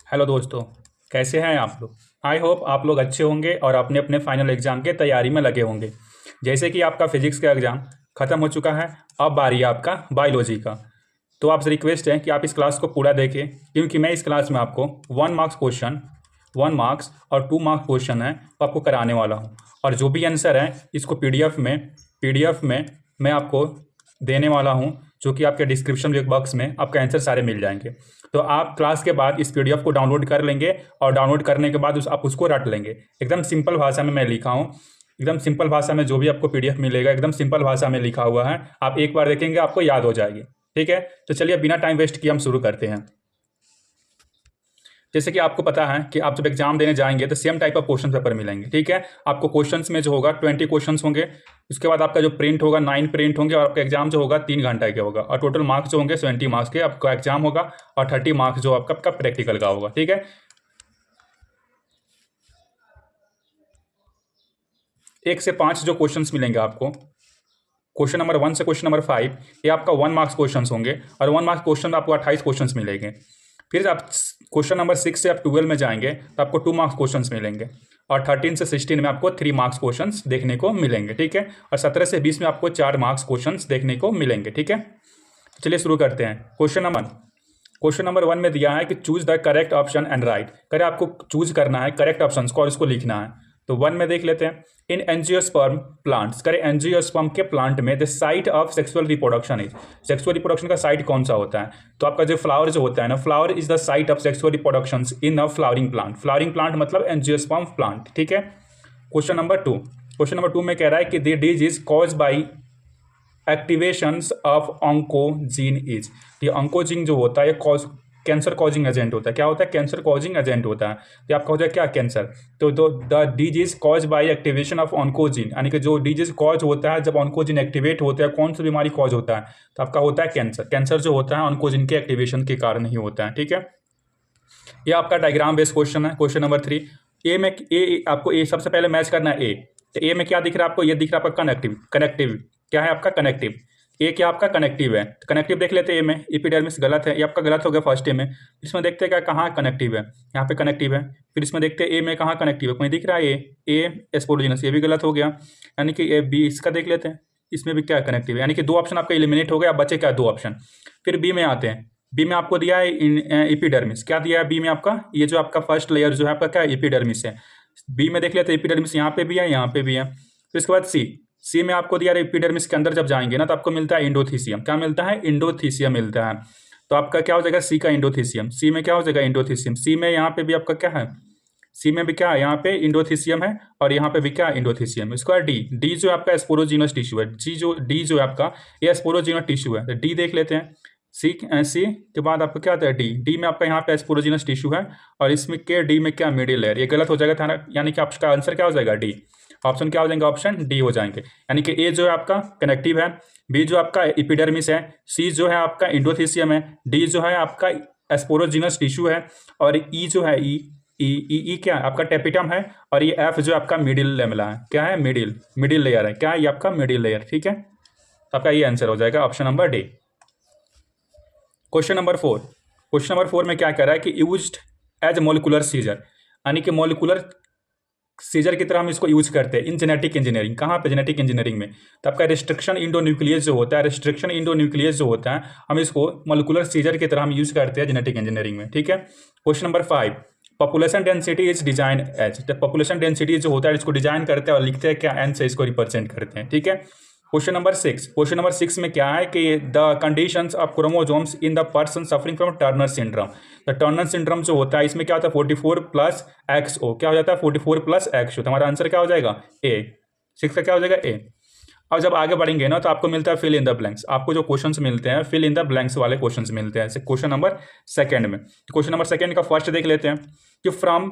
Hello दोस्तों। कैसे हैं आप लोग। आई होप आप लोग अच्छे होंगे और अपने अपने फाइनल एग्ज़ाम के तैयारी में लगे होंगे। जैसे कि आपका फिजिक्स का एग्ज़ाम ख़त्म हो चुका है, अब बारी है आपका बायोलॉजी का। तो आपसे रिक्वेस्ट है कि आप इस क्लास को पूरा देखें, क्योंकि मैं इस क्लास में आपको 1 मार्क्स क्वेश्चन, 1 मार्क्स और 2 मार्क्स क्वेश्चन है वो आपको कराने वाला हूँ। और जो भी आंसर है इसको पीडीएफ में मैं आपको देने वाला हूँ, जो कि आपके डिस्क्रिप्शन बॉक्स में आपका आंसर सारे मिल जाएंगे। तो आप क्लास के बाद इस पीडीएफ को डाउनलोड कर लेंगे और डाउनलोड करने के बाद आप उसको रट लेंगे। एकदम सिंपल भाषा में मैं लिखा हूँ, एकदम सिंपल भाषा में जो भी आपको पीडीएफ मिलेगा एकदम सिंपल भाषा में लिखा हुआ है। आप एक बार देखेंगे आपको याद हो जाएगी। ठीक है, तो चलिए बिना टाइम वेस्ट किए हम शुरू करते हैं। जैसे कि आपको पता है कि आप जब एग्जाम देने जाएंगे तो same type of question paper मिलेंगे। ठीक है, आपको क्वेश्चंस में जो होगा 20 क्वेश्चंस होंगे। उसके बाद आपका जो प्रिंट होगा 9 प्रिंट होंगे और आपका एग्जाम जो होगा 3 घंटे के होगा। और टोटल मार्क्स जो होंगे 70 मार्क्स के आपका एग्जाम होगा और 30 मार्क्स जो आपका प्रैक्टिकल का होगा। ठीक है, 1 से 5 जो क्वेश्चंस मिलेंगे आपको, क्वेश्चन नंबर 1 से क्वेश्चन नंबर 5, ये आपका 1 मार्क्स क्वेश्चन होंगे। और 1 मार्क्स क्वेश्चन में आपको 28 क्वेश्चन मिलेंगे। फिर आप क्वेश्चन नंबर 6 से आप 12 में जाएंगे तो आपको 2 मार्क्स क्वेश्चन मिलेंगे। और 13 से 16 में आपको 3 मार्क्स क्वेश्चन देखने को मिलेंगे। ठीक है, और 17 से 20 में आपको 4 मार्क्स क्वेश्चन देखने को मिलेंगे। ठीक है, तो चलिए शुरू करते हैं। क्वेश्चन नंबर 1 में दिया है कि choose the correct option and right. करे आपको चूज करना है करेक्ट ऑप्शन को और इसको लिखना है। तो 1 में देख लेते हैं। इन एंजियोस्पर्म प्लांट्स, करे एंजियोस्पर्म के प्लांट में the site of sexual reproduction is, sexual reproduction का साइट कौन सा होता है। तो आपका जो फ्लावर जो होता है ना, flower is the site of sexual reproduction in a flowering plant. Flowering plant मतलब एंजियोस्पर्म प्लांट। ठीक है, क्वेश्चन नंबर 2 में कह रहा है कि the disease is cause by activations of oncogene is. ये ऑन्कोजीन जो होता है ये कैंसर कॉजिंग एजेंट होता है। क्या होता है? कैंसर कॉजिंग एजेंट होता है। तो आपका होता है क्या? कैंसर। तो the disease cause by activation of oncogene, यानी कि जो डिजीज कॉज होता है जब ऑन्कोजीन एक्टिवेट होता है, कौन सा बीमारी कॉज होता है? तो आपका होता है कैंसर। कैंसर जो होता है ऑन्कोजीन के एक्टिवेशन के कारण ही होता है। ठीक है, ये आपका डायग्राम बेस्ड क्वेश्चन है। क्वेश्चन नंबर 3, आपको ए सबसे पहले मैच करना है। ए तो ए में क्या दिख रहा है आपको? ये दिख रहा है आपका कनेक्टिव। क्या है आपका? कनेक्टिव। ए क्या आपका? कनेक्टिव है। तो कनेक्टिव देख लेते हैं। ए में एपिडर्मिस गलत है, ये आपका गलत हो गया फर्स्ट ए में। इसमें देखते हैं क्या कहाँ कनेक्टिव है, यहाँ पे कनेक्टिव है। फिर इसमें देखते हैं ए में कहाँ कनेक्टिव है, कोई दिख रहा है? ए एस्पोरोजिनस, ये भी गलत हो गया। यानी कि ए बी, इसका देख लेते हैं, इसमें भी क्या कनेक्टिव है। यानी कि 2 ऑप्शन आपका एलिमिनेट हो गया, अब बचे क्या? 2 ऑप्शन। फिर बी में आते हैं। बी में आपको दिया है एपिडर्मिस। क्या दिया है बी में आपका? ये जो आपका फर्स्ट लेयर जो है आपका क्या? एपिडर्मिस है। बी में देख लेते हैं एपिडर्मिस यहाँ पे भी है, यहाँ पे भी है। फिर इसके बाद सी में आपको दिया है एपिडर्मिस के अंदर जब जाएंगे ना तो आपको मिलता है इंडोथीसियम। क्या मिलता है? इंडोथीसियम मिलता है। तो आपका क्या हो जाएगा? सी का इंडोथीसियम। सी में क्या हो जाएगा? इंडोथीसियम। सी में यहाँ पे भी आपका क्या है? सी में भी क्या है? यहाँ पे इंडोथीसियम है और यहाँ पे भी क्या? इंडोथीसियम। इसके बाद डी जो आपका स्पोरोजिनस टिश्यू है। डी जो है आपका ये स्पोरोजिनस टिश्यू है। तो डी देख लेते हैं। सी के बाद आपका क्या आता है? डी में आपका यहाँ पे स्पोरोजिनस टिश्यू है और इसमें के डी में क्या? Middle layer. ये गलत हो जाएगा था, यानी कि आपका आंसर क्या हो जाएगा? डी। ऑप्शन क्या हो जाएंगे? ऑप्शन डी हो जाएंगे। यानी कि ए जो है आपका कनेक्टिव है, बी जो आपका एपिडर्मिस है, सी जो है आपका इंडोथीसियम है, डी जो है आपका स्पोरोजिनस टिश्यू है और ई जो है ई क्या है? आपका टेपिटम है। और ये एफ जो आपका मिडिल लेमला है। क्या है? मिडिल लेयर है। क्या है? ये आपका मिडिल लेयर। ठीक है, तो आपका ये आंसर हो जाएगा option number D. Question number 4 में क्या कह रहा है कि यूज्ड एज मोलिकुलर सीजर, यानी कि मोलिकुलर सीजर की तरह हम इसको यूज करते हैं इन जेनेटिक इंजीनियरिंग। कहाँ पे? जेनेटिक इंजीनियरिंग में। तो आपका रिस्ट्रिक्शन इंडोन्यूक्लियस जो होता है, हम इसको मोलिकुलर सीजर की तरह हम यूज करते हैं जेनेटिक इंजीनियरिंग में। ठीक है, question number 5, population density is design as. तो पॉपुलेशन डेंसिटी जो होता है इसको डिजाइन करते हैं और लिखते हैं क्या? एन से इसको रिप्रेजेंट करते हैं। ठीक है, क्वेश्चन नंबर 6 में क्या है कि the conditions of chromosomes in the person suffering from Turner syndrome. तो टर्नर सिंड्रोम जो होता है इसमें क्या होता है? 44 प्लस XO। क्या हो जाता है? 44 प्लस XO। तो हमारा आंसर क्या हो जाएगा? ए। 6 का क्या हो जाएगा? ए। अब जब आगे बढ़ेंगे ना तो आपको मिलता है फिल इन द ब्लैंक्स। आपको जो क्वेश्चंस मिलते हैं फिल इन द ब्लैंक्स वाले क्वेश्चंस मिलते हैं क्वेश्चन नंबर 2 में। तो क्वेश्चन नंबर 2 का फर्स्ट देख लेते हैं कि फ्रॉम,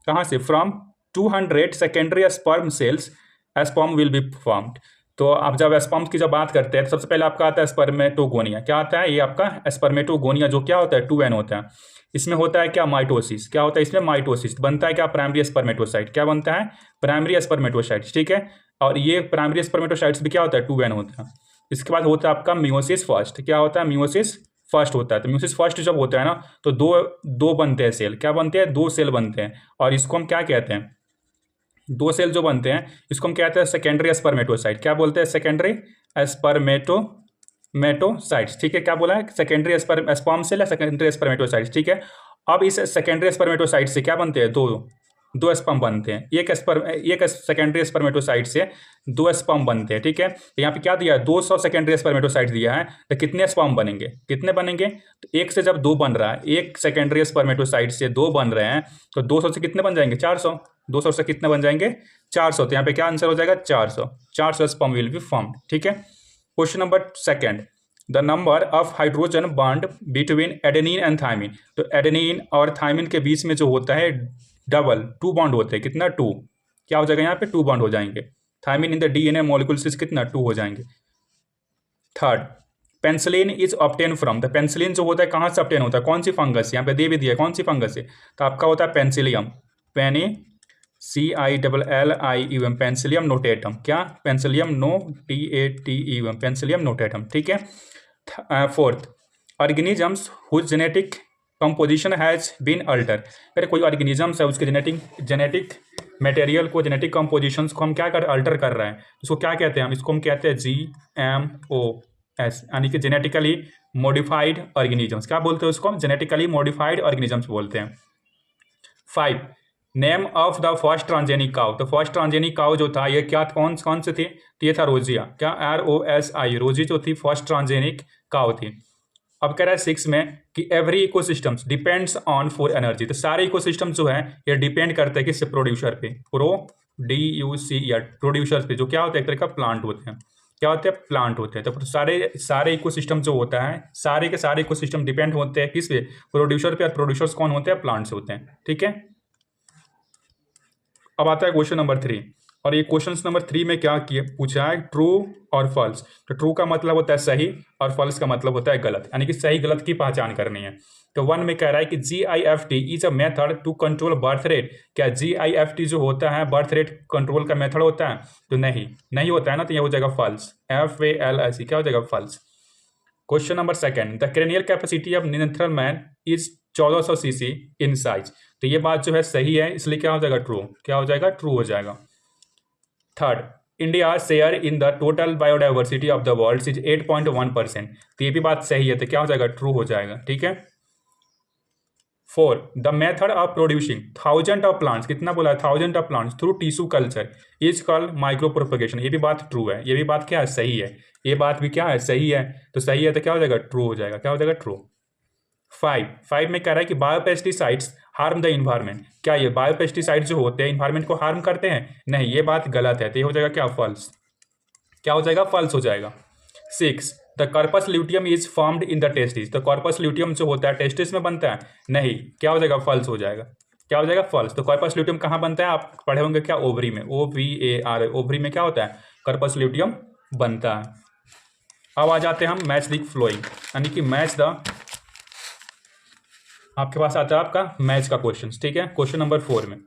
कहाँ से? From 200 secondary sperm cells sperm will be formed. तो आप जब स्पर्म की जब बात करते हैं तो सबसे पहले आपका आता है स्पर्मेटोगोनिया। क्या आता है? ये आपका स्पर्मेटोगोनिया जो क्या होता है? 2N होता है। इसमें होता है क्या? माइटोसिस। क्या होता है इसमें? माइटोसिस। बनता है क्या? Primary spermatocyte. क्या बनता है? Primary spermatocyte. ठीक है, और ये प्राइमरी स्पर्मेटोसाइट्स भी क्या होता है? 2N होता है। इसके बाद होता है आपका मियोसिस फर्स्ट। क्या होता है? मियोसिस फर्स्ट होता है। तो म्यूसिस फर्स्ट जब होता है ना तो दो दो बनते हैं सेल, क्या बनते हैं, दो सेल बनते हैं, और इसको हम क्या कहते हैं, दो सेल जो बनते हैं इसको हम कहते हैं सेकेंडरी स्पर्मेटोसाइट। क्या बोलते हैं, सेकेंडरी स्पर्मेटोसाइट्स, ठीक है। क्या बोला है, सेकेंडरी स्पर्म सेल या सेकेंडरी स्पर्मेटोसाइट्स, ठीक है। अब इस सेकेंडरी स्पर्मेटोसाइट से क्या बनते हैं, दो स्पर्म बनते हैं, एक सेकेंडरी स्पर्मेटोसाइट से दो स्पर्म बनते हैं, ठीक है। यहाँ पे क्या दिया है, 200 सेकेंडरी स्पर्मेटोसाइट दिया है, तो कितने स्पर्म बनेंगे, कितने बनेंगे, तो एक से जब दो बन रहा है, एक सेकेंडरी स्पर्मेटोसाइट से दो बन रहे हैं, तो 200 से कितने बन जाएंगे, 400, 200 से कितने बन जाएंगे, 400। तो यहाँ पे क्या आंसर हो जाएगा, 400 स्पर्म विल बी फॉर्म्ड, ठीक है। Question number second, the number of hydrogen bond between adenine and thymine. तो एडेनिन और थाइमिन के बीच में जो होता है डबल 2 बॉन्ड होते हैं, कितना 2, क्या हो जाएगा यहाँ पे 2 बॉन्ड हो जाएंगे। Thymine in the DNA molecule से कितना 2 हो जाएंगे। Third, penicillin is obtain from. The penicillin जो होता है कहाँ से ऑब्टेन होता है, कौन सी फंगस, यहाँ पे दे भी दिया कौन सी फंगस है, तो आपका होता है पेंसिलियम, CILLIUM, पेंसिलियम नोटेटम, क्या, पेंसिलियम NOTATEUM, पेंसिलियम नोटेटम, ठीक है। Fourth, organisms whose genetic composition has been alter. अगर कोई ऑर्गेनिजम्स है उसके जेनेटिक मटेरियल को, जेनेटिक कंपोजिशंस को हम क्या कर अल्टर कर रहे हैं, इसको क्या कहते हैं हम, इसको हम कहते हैं GMOS, यानी कि जेनेटिकली मॉडिफाइड ऑर्गेनिजम्स। क्या बोलते हैं उसको हम, जेनेटिकली मॉडिफाइड ऑर्गेनिजम्स बोलते हैं। 5, name of the first transgenic cow. तो फर्स्ट ट्रांसजेनिक काउ जो था ये क्या, कौन से थे, तो ये था रोजिया, क्या, ROSI, रोजी जो थी फर्स्ट ट्रांसजेनिक काउ थी। अब कह रहा है 6 में कि every ecosystems depends on for energy. तो सारे इकोसिस्टम जो है ये डिपेंड करते हैं किससे, प्रोड्यूसर पे, PRODUCER, प्रोड्यूसर्स पे, जो क्या होता है एक तरह का प्लांट होते हैं, क्या होते हैं, प्लांट होते हैं। तो सारे इकोसिस्टम जो होता है, सारे के सारे इकोसिस्टम डिपेंड होते हैं किस पे, प्रोड्यूसर पे, और प्रोड्यूसर्स कौन होते हैं, प्लांट्स होते हैं, ठीक है। अब आता है क्वेश्चन नंबर 3, और ये क्वेश्चन नंबर 3 में क्या किए पूछा है, ट्रू और फॉल्स। तो ट्रू का मतलब होता है सही और फॉल्स का मतलब होता है गलत, यानी कि सही गलत की पहचान करनी है। तो 1 में कह रहा है कि GIFT is a method to control birth rate. क्या GIFT जो होता है बर्थ रेट कंट्रोल का मेथड होता है, तो नहीं होता है ना, तो ये हो जाएगा फॉल्स, FALS, क्या हो जाएगा false. Question number second, the cranial capacity of नियंत्रण man is 1400 cc in size. तो ये बात जो है सही है, इसलिए क्या हो जाएगा, ट्रू, क्या हो जाएगा, ट्रू हो जाएगा। Third, India share in the total biodiversity of the world is 8.1%। तो ये भी बात सही है, तो क्या हो जाएगा, ट्रू हो जाएगा, ठीक है। 4, the method of producing 1000 of plants, कितना बोला है, 1000 of plants through tissue culture is called micro propagation. ये भी बात ट्रू है, ये भी बात क्या है, सही है, ये बात भी क्या है, सही है। तो सही है तो क्या हो जाएगा, ट्रू हो जाएगा, क्या हो जाएगा, ट्रू। 5 में कह रहा है कि बायोपेस्टिसाइड्स हार्म द इन्वायरमेंट। क्या ये बायोपेस्टिसाइड जो होते हैं इन्वायरमेंट को हार्म करते हैं, नहीं, ये बात गलत है, तो ये हो जाएगा क्या, फॉल्स, क्या हो जाएगा, फॉल्स हो जाएगा। 6, the corpus luteum is formed in the testis. तो कॉर्पस ल्यूटियम जो होता है टेस्टिस में बनता है, नहीं, क्या हो जाएगा, फॉल्स हो जाएगा, क्या हो जाएगा, फॉल्स। तो कॉर्पस ल्यूटियम कहाँ बनता है, आप पढ़े होंगे क्या, ओवरी में, OVAR, ओवरी में क्या होता है, कॉर्पस ल्यूटियम बनता है। अब आ जाते हैं हम मैच द फ्लोइंग, यानी कि मैच द, आपके पास आता है आपका मैच का क्वेश्चन, ठीक है। क्वेश्चन नंबर 4 में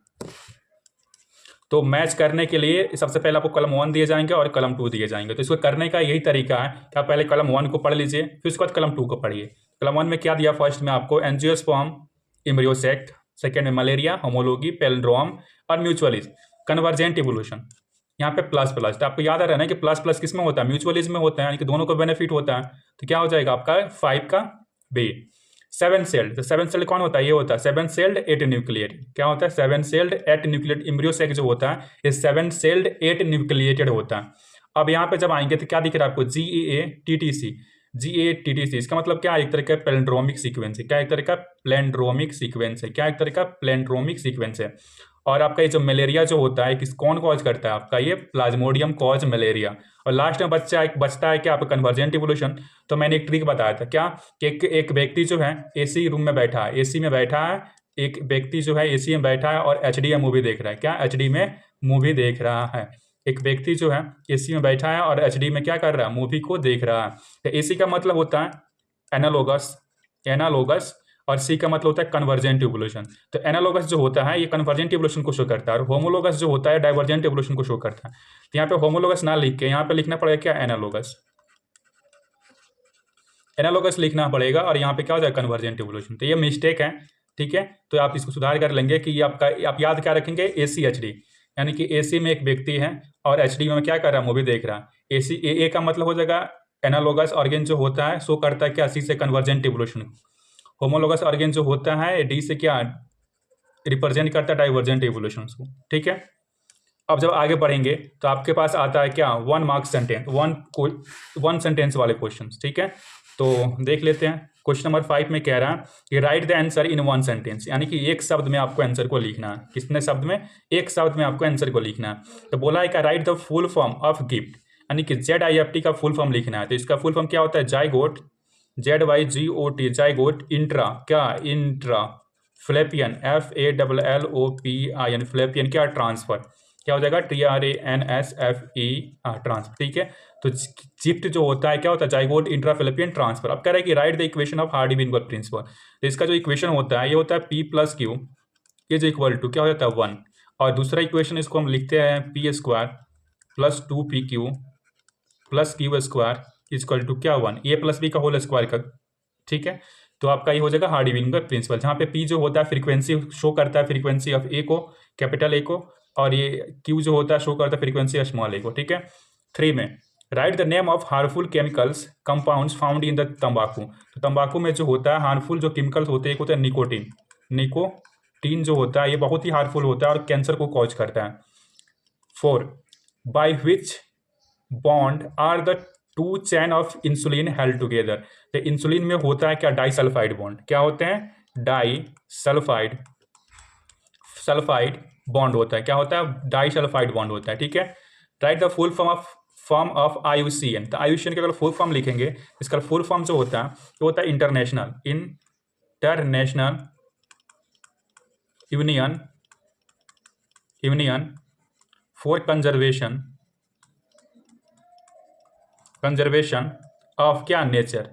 तो मैच करने के लिए सबसे पहले आपको कलम 1 दिए जाएंगे और कलम 2 दिए जाएंगे। तो इसको करने का यही तरीका है कि आप पहले कलम 1 को पढ़ लीजिए, फिर उसके बाद कलम 2 को पढ़िए। कलम 1 में क्या दिया, फर्स्ट में आपको एंजियोस्पर्म, एम्ब्रियोसेक्ट, सेकेंड में मलेरिया, होमोलॉगी, पैलिंड्रोम और म्यूचुअलिज्म, कन्वर्जेंट इवोल्यूशन। यहाँ पे प्लस प्लस, तो आपको याद आ रहा है ना कि प्लस प्लस किस में होता है, म्यूचुअलिज्म में होता है, यानी कि दोनों को बेनिफिट होता है। तो क्या हो जाएगा आपका 5 का बी। 7 सेल्ड, तो 7 सेल्ड कौन होता है, ये होता है 7 सेल्ड 8 न्यूक्लिएटेड। क्या होता है, 7 सेल्ड 8 न्यूक्लिएटेड। एम्ब्रियोसेक जो होता है ये 7 सेल्ड 8 न्यूक्लिएटेड होता है। अब यहाँ पे जब आएंगे तो क्या दिख रहा है आपको, GATTC, इसका मतलब क्या है, एक तरह का पैलिंड्रोमिक सीक्वेंस है। क्या एक तरह का पैलिंड्रोमिक सीक्वेंस है, क्या एक तरह का पैलिंड्रोमिक सीक्वेंस है। और आपका ये जो मलेरिया जो होता है किस कौन कॉज करता है, आपका ये प्लाज्मोडियम कॉज मलेरिया। और लास्ट में बचता है क्या, आपका कन्वर्जेंट इवोल्यूशन। तो मैंने एक ट्रिक बताया था क्या, कि एक व्यक्ति जो है AC रूम में बैठा है, AC में बैठा है, एक व्यक्ति जो है AC में बैठा है और HD में मूवी देख रहा है। क्या, HD में मूवी देख रहा है। एक व्यक्ति जो है AC में बैठा है और HD में क्या कर रहा है, मूवी को देख रहा है। तो AC का मतलब होता है एनालोगस और C का मतलब होता है कन्वर्जेंट इवोल्यूशन। तो एनालोगस जो होता है ये कन्वर्जेंट इवोल्यूशन को शो करता है और होमोलोगस जो होता है डाइवर्जेंट इवोल्यूशन को शो करता है। तो यहाँ पे होमोलोगस ना लिख के यहाँ पे लिखना पड़ेगा क्या, एनालोगस। एनालॉगस लिखना पड़ेगा और यहाँ पे क्या हो जाएगा कन्वर्जेंट इवोल्यूशन। तो ये मिस्टेक है, ठीक है। तो आप इसको सुधार कर लेंगे कि आपका आप याद क्या रखेंगे ACHD, यानी कि AC में एक व्यक्ति है और HD में क्या कर रहा है, मूवी देख रहा है। AA का मतलब हो जाएगा एनालॉगस ऑर्गेन जो होता है सो करता है क्या, C से कन्वर्जेंट इवोल्यूशन। होमोलॉगस ऑर्गेन जो होता है D से क्या रिप्रेजेंट करता है डाइवर्जेंट इवोल्यूशन को, ठीक है। अब जब आगे बढ़ेंगे तो आपके पास आता है क्या 1 मार्क सेंटेंस, वन सेंटेंस वाले क्वेश्चन, ठीक है। तो देख लेते हैं। क्वेश्चन नंबर 5 में कह रहा है कि write the answer in 1 sentence, यानी कि एक शब्द में आपको आंसर को लिखना है। कितने शब्द में, एक शब्द में आपको आंसर को लिखना है। तो बोला है कि write the full form of gift, यानी कि ZIFT का फुल फॉर्म लिखना है। तो इसका फुल फॉर्म क्या होता है, जाइगोट, ZYGOT, जाइगोट इंट्रा क्या, इंट्रा फ्लैपियन, FALLOPIN, फ्लैपियन क्या, ट्रांसफर, क्या हो जाएगा TRANSFE, ट्रांसफर, ठीक है। तो जिफ्ट जो होता है क्या होता है, जाइगोट इंट्राफिलिपियन ट्रांसफर। अब कह रहा है कि write the equation of Hardy Weinberg principle. तो इसका जो इक्वेशन होता है ये होता है P + Q is equal to क्या हो जाता है 1, और दूसरा इक्वेशन इसको हम लिखते हैं P² + 2PQ + Q² equal to क्या 1, A + B का होल स्क्वायर का, ठीक है। तो आपका ये हो जाएगा हार्डी-विनबर्ग प्रिंसिपल, जहाँ पे P जो होता है फ्रीक्वेंसी शो करता है, फ्रीक्वेंसी ऑफ A को, कैपिटल A को, और ये Q जो होता है शो करता है फ्रीक्वेंसी ऑफ स्मॉल a को, ठीक है। 3 में right the name of harmful chemicals compounds found in the तंबाकू। तो तंबाकू में जो होता है हार्मफुल जो केमिकल्स होते हैं, एक होता है निकोटीन, निकोटीन जो होता है ये बहुत ही हार्मफुल होता है और कैंसर को कॉज करता है। 4 by which bond are the 2 chain of insulin held together. तो इंसुलिन में होता है क्या, डाइसल्फाइड बॉन्ड, क्या होते हैं, डाइसल्फाइड बॉन्ड होता है, क्या होता है, डाइसल्फाइड बॉन्ड होता है, ठीक है। Right the full form of IUCN। तो IUCN के अगर फुल फॉर्म लिखेंगे, इसका फुल फॉर्म जो होता है वो होता है international union for conservation of क्या, नेचर,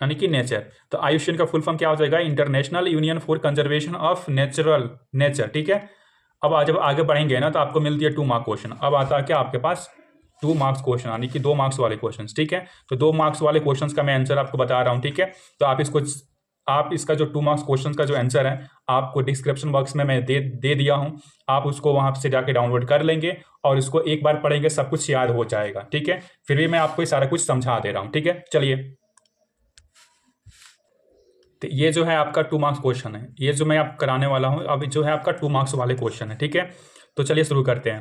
यानी कि नेचर। तो IUCN का फुल फॉर्म क्या हो जाएगा, international union for conservation of nature, ठीक है। अब जब आगे बढ़ेंगे ना तो आपको मिलती है 2 मार्क क्वेश्चन। अब आता है क्या आपके पास 2 मार्क्स क्वेश्चन, यानी कि 2 मार्क्स वाले क्वेश्चन, ठीक है। तो 2 मार्क्स वाले क्वेश्चन का मैं आंसर आपको बता रहा हूँ, ठीक है। तो आप इसका जो 2 मार्क्स क्वेश्चन का जो आंसर है आपको डिस्क्रिप्शन बॉक्स में मैं दे दिया हूँ, आप उसको वहां से जाके डाउनलोड कर लेंगे और इसको एक बार पढ़ेंगे, सब कुछ याद हो जाएगा, ठीक है। फिर भी मैं आपको सारा कुछ समझा दे रहा हूँ, ठीक है। चलिए, तो ये जो है आपका 2 मार्क्स क्वेश्चन है, ये जो मैं आप कराने वाला हूँ अभी जो है आपका 2 मार्क्स वाले क्वेश्चन है, ठीक है। तो चलिए शुरू करते हैं।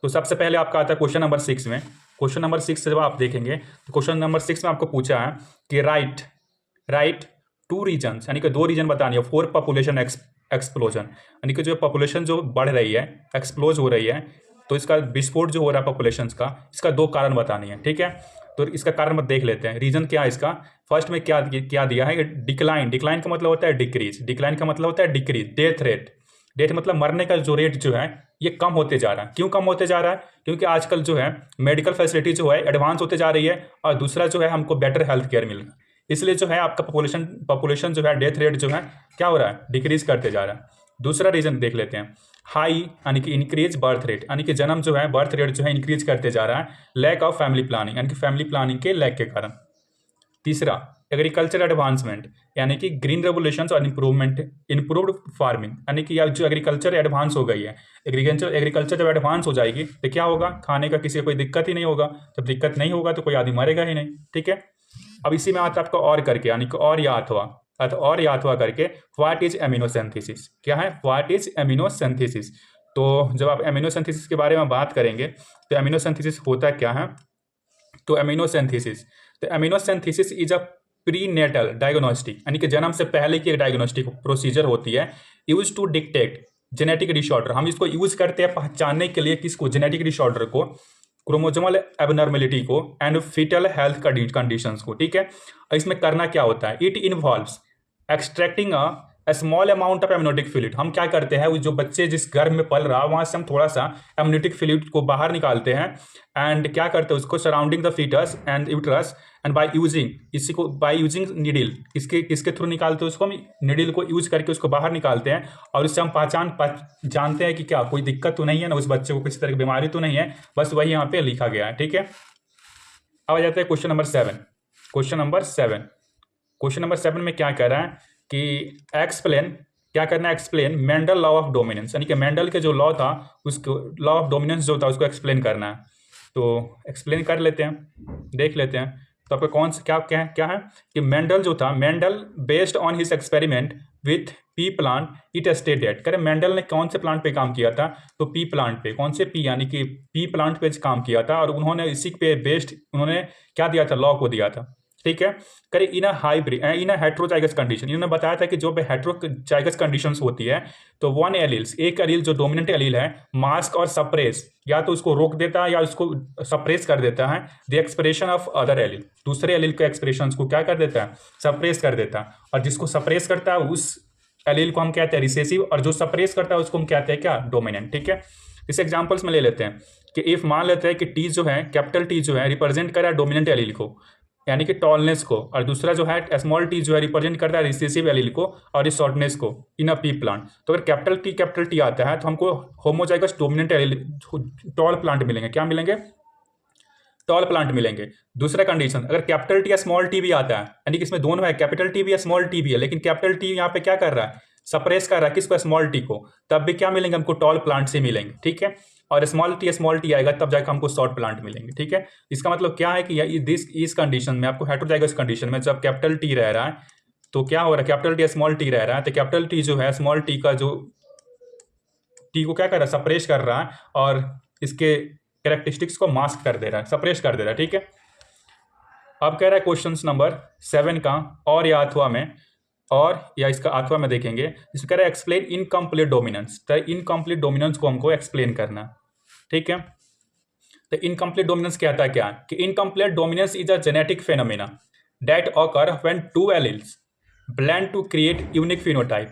तो सबसे पहले आपका आता है क्वेश्चन नंबर 6 में। क्वेश्चन नंबर 6 से जब आप देखेंगे तो क्वेश्चन नंबर 6 में आपको पूछा है कि राइट 2 रीजन्स, यानी कि 2 रीजन बतानी है फॉर पॉपुलेशन एक्सप्लोजन, यानी कि जो पॉपुलेशन जो बढ़ रही है, एक्सप्लोज हो रही है, तो इसका विस्फोट जो हो रहा है पॉपुलेशन का, इसका 2 कारण बतानी है, ठीक है। तो इसका कारण मत देख लेते हैं, रीजन क्या है इसका। फर्स्ट में क्या दिया है, डिक्लाइन का मतलब होता है डिक्रीज, डेथ मतलब मरने का जो रेट जो है ये कम होते जा रहा है। क्यों कम होते जा रहा है, क्योंकि आजकल जो है मेडिकल फैसिलिटी जो है एडवांस होते जा रही है, और दूसरा जो है हमको बेटर हेल्थ केयर मिल रहा है, इसलिए जो है आपका पॉपुलेशन जो है डेथ रेट जो है क्या हो रहा है, डिक्रीज करते जा रहा है। दूसरा रीजन देख लेते हैं, हाई यानी कि इंक्रीज बर्थ रेट, यानी कि जन्म जो है बर्थ रेट जो है इंक्रीज करते जा रहा है, लैक ऑफ फैमिली प्लानिंग, यानी कि फैमिली प्लानिंग के लैक के कारण। तीसरा एग्रीकल्चर एडवांसमेंट, यानी कि ग्रीन रेवोल्यूशन और इंप्रूव्ड फार्मिंग, यानी कि जो एग्रीकल्चर एडवांस हो गई है, एग्रीकल्चर जब एडवांस हो जाएगी तो क्या होगा, खाने का किसी को कोई दिक्कत ही नहीं होगा। जब दिक्कत नहीं होगा तो कोई आदमी मरेगा ही नहीं, ठीक है। अब इसी में आता है आपका और करके, यानी कि और या अथवा करके, व्हाट इज एमिनोसिंथेसिस, क्या है, व्हाट इज एमिनोसिंथेसिस। तो जब आप एमिनोसिंथेसिस के बारे में बात करेंगे तो एमिनोसिंथेसिस होता क्या है, तो एमिनोसिंथेसिस इज अ प्रीनेटल डायग्नोस्टिक, यानी कि जन्म से पहले की एक डायग्नोस्टिक प्रोसीजर होती है, use to detect genetic disorder. हम इसको यूज करते हैं पहचानने के लिए किसको, जेनेटिक डिसऑर्डर को, क्रोमोसोमल एबनॉर्मेलिटी को, एंड फीटल हेल्थ कंडीशंस को, ठीक है। इसमें करना क्या होता है, it involves extracting a small amount of amniotic fluid. हम क्या करते हैं, वो जो बच्चे जिस गर्भ में पल रहा है वहां से हम थोड़ा सा एमनियोटिक फ्लूइड को बाहर निकालते हैं, एंड क्या करते हैं उसको surrounding the fetus and uterus, and by using needle, किसके थ्रू निकालते हैं उसको, हम नीडल को यूज करके उसको बाहर निकालते हैं, और उससे हम जानते हैं कि क्या कोई दिक्कत तो नहीं है ना, उस बच्चे को किसी तरह की बीमारी तो नहीं है, बस वही यहाँ पे लिखा गया है, ठीक है। अब आ जाते हैं question number 7। Question number 7। Question number 7 में क्या कह रहा है कि एक्सप्लेन, क्या करना है, explain Mendel law of dominance, यानी कि मेंडल के जो लॉ था उसको, लॉ ऑफ डोमिनेंस जो था उसको एक्सप्लेन करना है। तो एक्सप्लेन कर लेते हैं, देख लेते हैं। तो आपका कौन सा क्या है कि मेंडल जो था, Mendel based on his experiment with P plant it stated, करें मेंडल ने कौन से प्लांट पे काम किया था, तो पी प्लांट पे, कौन से पी, यानी कि पी प्लांट पे काम किया था, और उन्होंने इसी पे बेस्ड उन्होंने क्या दिया था, लॉ को दिया था। ठीक है, करे in hybrid in heterozygous condition, इन्होंने बताया था कि जो भी हेट्रोजाइगस कंडीशंस होती है तो वन एलील्स, एक एलील जो डोमिनेंट एलील है, मास्क और सप्रेस, या तो उसको रोक देता है या उसको सप्रेस कर देता है the expression of other allele, दूसरे एलील के एक्सप्रेशन को क्या कर देता है, सप्रेस कर देता है। और जिसको सप्रेस करता है उस एलील को हम कहते हैं रिसेसिव, और जो सप्रेस करता है उसको हम कहते हैं क्या, डोमिनेंट। ठीक है, इस एग्जांपल्स में ले लेते हैं कि इफ मान लेते हैं कि टी जो है, कैपिटल टी जो है रिप्रेजेंट कर रहा है डोमिनेंट एलील को, यानी कि टॉलनेस को, और दूसरा जो है स्मॉल टी जो है रिप्रेजेंट करता है रिसेसिव एलील को और इस शॉर्टनेस को इन अ पी प्लांट। तो अगर कैपिटल टी आता है तो हमको homozygous dominant allele tall plant मिलेंगे, क्या मिलेंगे, टॉल प्लांट मिलेंगे। दूसरा कंडीशन, अगर कैपिटल टी या स्मॉल टी भी आता है, यानी कि इसमें दोनों है, कैपिटल टी भी या स्मॉल टी भी है, लेकिन कैपिटल टी यहाँ पे क्या कर रहा है, सप्रेस कर रहा है किसको, स्मॉल टी को, तब भी क्या मिलेंगे हमको, टॉल प्लांट से मिलेंगे। ठीक है, और स्मॉल टी आएगा तब जाकर हमको शॉर्ट प्लांट मिलेंगे। ठीक है, इसका मतलब क्या है कि इस कंडीशन में आपको हेट्रोजाइगस कंडीशन में जब कैपिटल टी रह रहा है तो क्या हो रहा है, कैपिटल टी या स्मॉल टी रह रहा है, तो कैपिटल टी जो है स्मॉल टी का जो टी को क्या कर रहा है, सप्रेस कर रहा है और इसके कैरेक्टरिस्टिक्स को मास्क कर दे रहा है, सप्रेस कर दे रहा है। ठीक है, अब कह रहा है क्वेश्चन नंबर 7 का और या अथवा में, और या इसका अथवा में देखेंगे, इसमें कह रहा है एक्सप्लेन इनकम्प्लीट डोमिनेंस, तो इनकम्प्लीट डोमिनेंस को हमको एक्सप्लेन करना। ठीक है, तो इनकम्प्लीट डोमिनेंस कहता है क्या, कि incomplete dominance is a genetic phenomena that occur when two alleles blend to create unique phenotype,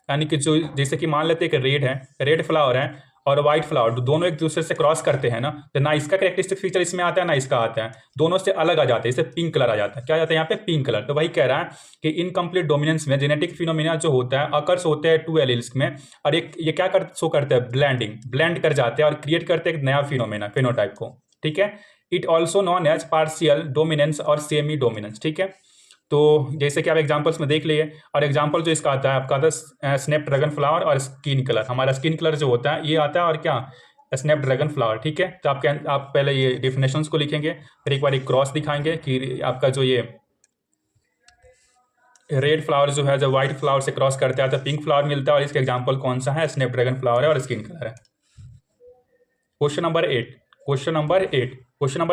यानी कि जो, जैसे कि मान लेते हैं कि रेड है, रेड फ्लावर है और व्हाइट फ्लावर, दोनों एक दूसरे से क्रॉस करते हैं ना, तो ना इसका कैरेक्टरिस्टिक फीचर इसमें आता है ना इसका आता है, दोनों से अलग आ जाते हैं, इससे पिंक कलर आ जाता है, क्या आ जाता है यहाँ पे, पिंक कलर। तो वही कह रहा है कि इनकम्प्लीट डोमिनेंस में जेनेटिक फिनोमिना जो होता है अकर्स होते हैं टू एलील्स में, और एक ये क्या शो करते हैं, ब्लेंड कर जाते हैं और क्रिएट करते हैं एक नया फिनोटाइप को। ठीक है, it also known as partial dominance और सेमी डोमिनेंस। ठीक है, तो जैसे कि आप एग्जांपल्स में देख लिए, और एग्जांपल जो इसका आता है आपका आता है स्नैपड्रैगन फ्लावर और स्किन कलर, हमारा स्किन कलर जो होता है ये आता है, और क्या, स्नैपड्रैगन फ्लावर। ठीक है, तो आप पहले ये डिफिनेशंस को लिखेंगे, फिर एक बार एक क्रॉस दिखाएंगे कि आपका जो ये रेड फ्लावर जो है जब व्हाइट फ्लावर से क्रॉस करता है तो पिंक फ्लावर मिलता है, और इसका एग्जाम्पल कौन सा है, स्नैपड्रैगन फ्लावर है और स्किन कलर है। क्वेश्चन नंबर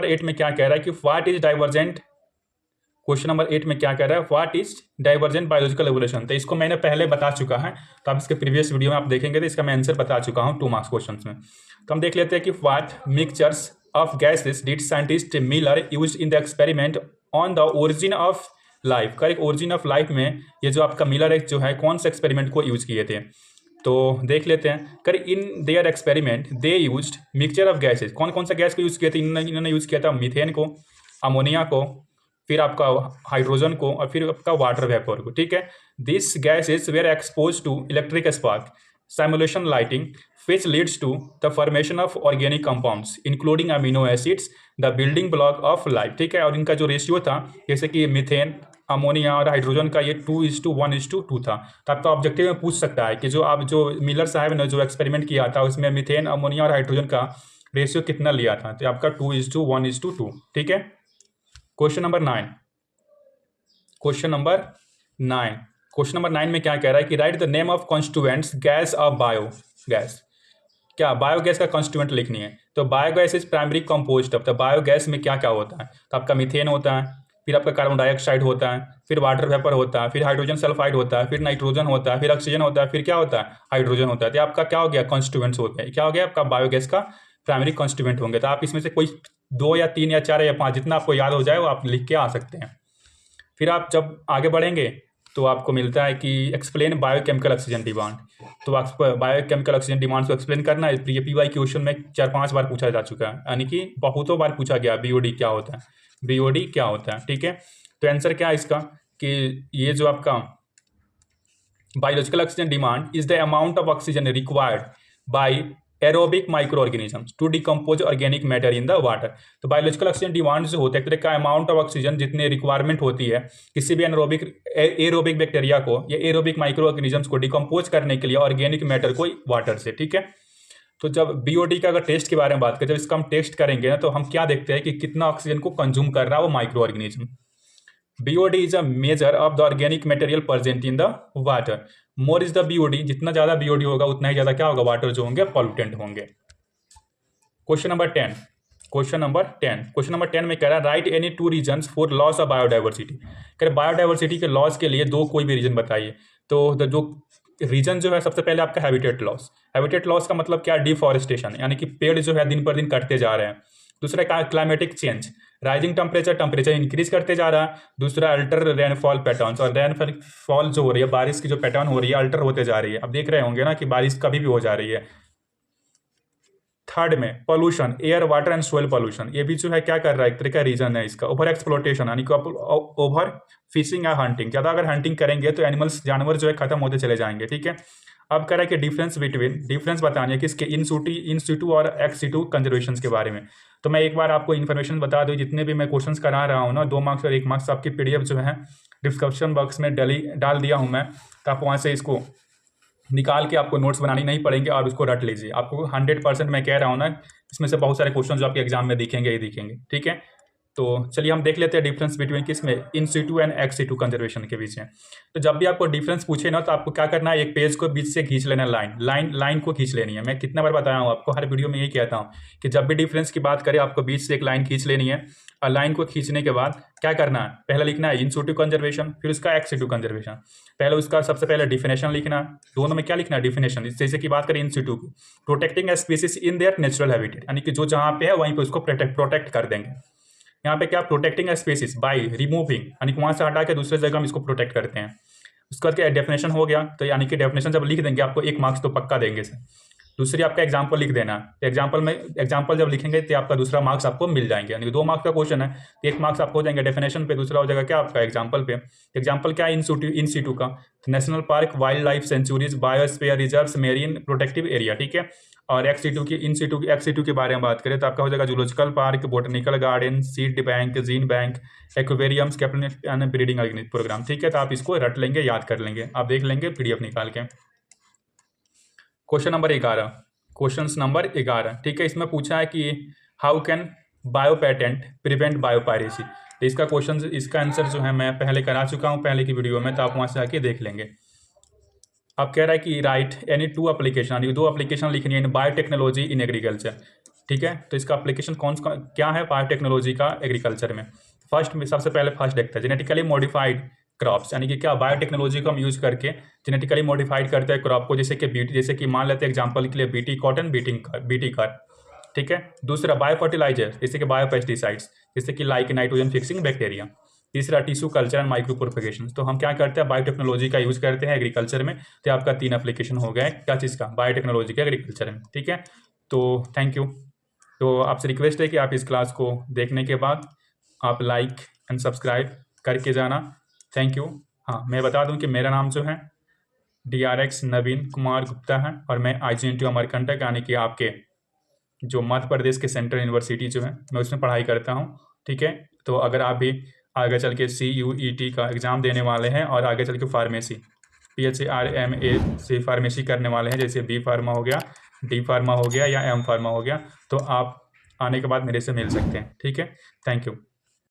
8 में क्या कह रहा है कि what is divergent, question number 8 में क्या कह रहा है, what is divergent biological evolution. तो इसको मैंने पहले बता चुका है, तो आप इसके प्रीवियस वीडियो में आप देखेंगे तो इसका मैं आंसर बता चुका हूँ 2 मार्क्स क्वेश्चन में। तो हम देख लेते हैं कि what mixtures of gases did scientist Miller use in the experiment on the origin of life. Correct, origin of life में ये जो आपका मिलर एक जो है कौन सा एक्सपेरिमेंट को यूज किए थे, तो देख लेते हैं। कर in their experiment they used mixture of gases, कौन कौन सा गैस को यूज किए थे, इन्होंने यूज किया था मीथेन को, अमोनिया को, फिर आपका हाइड्रोजन को, और फिर आपका वाटर वेपर को। ठीक है, this gases were expose to electric spark simulation lighting which leads to the formation of organic compounds including amino acids, the building block of life। ठीक है, और इनका जो रेशियो था, जैसे कि मीथेन, अमोनिया और हाइड्रोजन का, ये 2:1:2 था। तो आपका ऑब्जेक्टिव में पूछ सकता है कि जो मिलर साहब ने जो एक्सपेरिमेंट किया था उसमें मीथेन, अमोनिया और हाइड्रोजन का रेशियो कितना लिया था, तो आपका 2:1:2। ठीक है, क्वेश्चन नंबर 9 में क्या कह रहा है कि write the name of constituents gas off biogas. क्या बायोगैस का कॉन्स्टिट्यूएंट लिखनी है, तो biogas is primary composed of, तो बायोगैस में क्या क्या होता है, तो आपका मीथेन होता है, फिर आपका कार्बन डाइऑक्साइड होता है, फिर वाटर वेपर होता है, फिर हाइड्रोजन सल्फाइड होता है, फिर नाइट्रोजन होता है, फिर ऑक्सीजन होता है, फिर क्या होता है, हाइड्रोजन होता है। तो आपका क्या हो गया, कॉन्स्टिट्यूएंट्स होते हैं, क्या हो गया आपका बायोगैस का प्राइमरी कॉन्स्टिट्यूएंट होंगे। तो आप इसमें से कोई 2 या 3 या 4 या 5 जितना आपको याद हो जाए वो आप लिख के आ सकते हैं। फिर आप जब आगे बढ़ेंगे तो आपको मिलता है कि एक्सप्लेन बायोकेमिकल ऑक्सीजन डिमांड, तो आप बायोकेमिकल ऑक्सीजन डिमांड को एक्सप्लेन करना है। ये पीवाई क्वेश्चन में 4-5 बार पूछा जा चुका है, यानी कि बहुतों बार पूछा गया बीओडी क्या होता है, बीओडी क्या होता है। ठीक है, तो आंसर क्या है इसका कि ये जो आपका biological oxygen demand is the amount of oxygen required by aerobic micro organisms to decompose organic matter in the water. तो बायोलॉजिकल ऑक्सीजन डिमांड जो होता है, एक तरह का अमाउंट ऑफ ऑक्सीजन जितने रिक्वायरमेंट होती है किसी भी एनरोबिक एरोबिक बैक्टीरिया को या एरोबिक माइक्रो ऑर्गेनिजम्स को डिकम्पोज करने के लिए ऑर्गेनिक मैटर को वाटर से, ठीक है। तो जब बीओडी का अगर टेस्ट के बारे में बात करें, जब इसका हम टेस्ट करेंगे ना, तो हम क्या देखते हैं कि कितना ऑक्सीजन को कंज्यूम कर रहा है वो micro organism. BOD is a measure of the organic material present in the water. More is the BOD, जितना ज्यादा बीओडी होगा उतना ही ज्यादा क्या होगा, वाटर जो होंगे पॉल्यूटेंट होंगे। क्वेश्चन नंबर 10, क्वेश्चन नंबर 10 में कह रहा है right any two reasons for loss of biodiversity. कह रहे बायोडाइवर्सिटी के लॉस के लिए दो कोई भी रीजन बताइए। तो जो रीजन जो है, सबसे पहले आपका हैबिटेट लॉस। हैबिटेट लॉस का मतलब क्या, डिफॉरेस्टेशन, यानी कि पेड़ जो है दिन पर दिन कटते जा रहे हैं। दूसरा क्या, climatic change, rising temperature increase करते जा रहा है। दूसरा अल्टर रेनफॉल पैटर्न्स, और रेनफॉल जो हो रही है, बारिश की जो पैटर्न हो रही है अल्टर होते जा रही है। अब देख रहे होंगे ना कि बारिश कभी भी हो जा रही है। थर्ड में pollution, air water and soil pollution, ये भी जो है क्या कर रहा है, एक तरह का रीजन है इसका। ओवर एक्सप्लोटेशन, यानी कि ओवर फिशिंग या हंटिंग, ज़्यादा अगर हंटिंग करेंगे तो एनिमल्स, जानवर जो है खत्म होते चले जाएंगे, ठीक है। अब कह रहा है कि डिफरेंस बतानी है किसके, इन सिटू और एक्स सिटू कंजर्वेशन के बारे में। तो मैं एक बार आपको इन्फॉर्मेशन बता दूं, जितने भी मैं क्वेश्चंस करा रहा हूँ ना, 2 मार्क्स और 1 मार्क्स आपकी पीडीएफ जो है डिस्क्रिप्शन बॉक्स में डाल दिया हूँ मैं, तो आप वहाँ से इसको निकाल के आपको नोट्स बनानी नहीं पड़ेंगे और उसको रट लीजिए। आपको 100% मैं कह रहा हूँ ना, इसमें से बहुत सारे क्वेश्चन जो आपके एग्जाम में दिखेंगे ही दिखेंगे, ठीक है। तो चलिए हम देख लेते हैं डिफरेंस बिटवीन किसमें, in situ and ex situ conservation के बीच में। तो जब भी आपको डिफरेंस पूछे ना, तो आपको क्या करना है, एक पेज को बीच से खींच लेना, लाइन को खींच लेनी है। मैं कितना बार बताया हूँ आपको, हर वीडियो में यही कहता हूँ कि जब भी डिफरेंस की बात करें आपको बीच से एक लाइन खींच लेनी है। और लाइन को खींचने के बाद क्या करना है, पहले लिखना है इन सिटू कंजर्वेशन, फिर उसका एक्स सिटू कंजर्वेशन। पहले उसका सबसे पहले डिफिनेशन लिखना, दोनों में क्या लिखना है, डिफिनेशन। जैसे कि बात करें इन सिटू की, protecting a species in their natural habitat, यानी कि जो जहाँ पे है वहीं पे उसको प्रोटेक्ट कर देंगे। यहाँ पे क्या, प्रोटेक्टिंग स्पीसीज बाय रिमूविंग, यानी कि वहाँ से हटा के दूसरे जगह हम इसको प्रोटेक्ट करते हैं। उसके बाद क्या, डेफिनेशन हो गया। तो यानी कि डेफिनेशन जब लिख देंगे आपको 1 मार्क्स तो पक्का देंगे सर। दूसरी आपका एग्जाम्पल लिख देना, एग्जाम्पल जब लिखेंगे तो आपका दूसरा मार्क्स आपको मिल जाएंगे, यानी कि 2 मार्क्स का क्वेश्चन है तो 1 मार्क्स आपको हो जाएंगे डेफिनेशन पे, दूसरा हो जाएगा क्या आपका एग्जाम्पल पे। एग्जाम्पल क्या है, इन सिटू का, national park, wild life sanctuaries, biosphere reserves, marine protective area, ठीक है। और एक्स सिटू के बारे में बात करें तो आपका हो जाएगा zoological park, botanical garden, seed bank, gene bank, aquariums, captain breeding program, ठीक है। तो आप इसको रट लेंगे, याद कर लेंगे, आप देख लेंगे पीडीएफ निकाल के। क्वेश्चन नंबर 11, ठीक है। इसमें पूछा है कि how can bio patent prevent biopiracy. तो इसका आंसर जो है मैं पहले करा चुका हूँ पहले की वीडियो में, तो आप वहाँ से आके देख लेंगे। अब कह रहा है कि राइट एनी 2 एप्लीकेशन, यानी 2 एप्लीकेशन लिखनी है इन बायोटेक्नोलॉजी इन एग्रीकल्चर, ठीक है। तो इसका एप्लीकेशन क्या है बायोटेक्नोलॉजी का एग्रीकल्चर में। सबसे पहले देखते हैं जेनेटिकली मॉडिफाइड क्रॉप्स, यानी कि क्या, बायोटेक्नोलॉजी को हम यूज करके जेनेटिकली मॉडिफाइड करते हैं क्रॉप को, जैसे कि मान लेते हैं एग्जांपल के लिए बीटी कॉटन, बीटी कर, ठीक है। दूसरा बायो फर्टिलाइजर, जैसे कि बायो पेस्टिसाइड्स, जैसे कि लाइक नाइट्रोजन फिक्सिंग बैक्टीरिया। तीसरा tissue culture and micro propagation. तो हम क्या करते हैं, बायोटेक्नोलॉजी का यूज करते हैं एग्रीकल्चर में। तो आपका 3 एप्लीकेशन हो गया, क्या चीज़ का, बायोटेक्नोलॉजी का एग्रीकल्चर में, ठीक है। तो थैंक यू। तो आपसे रिक्वेस्ट है कि आप इस क्लास को देखने के बाद आप लाइक एंड सब्सक्राइब करके जाना, थैंक यू। हाँ, मैं बता दूं कि मेरा नाम जो है DRX नवीन कुमार गुप्ता है, और मैं IGNTU अमरकंटक, यानी कि आपके जो मध्य प्रदेश के सेंट्रल यूनिवर्सिटी जो है मैं उसमें पढ़ाई करता हूँ, ठीक है। तो अगर आप भी आगे चल के CUET का एग्ज़ाम देने वाले हैं और आगे चल के फार्मेसी PHARMA से फार्मेसी करने वाले हैं, जैसे B फार्मा हो गया, D फार्मा हो गया या M फार्मा हो गया, तो आप आने के बाद मेरे से मिल सकते हैं, ठीक है। Thank you.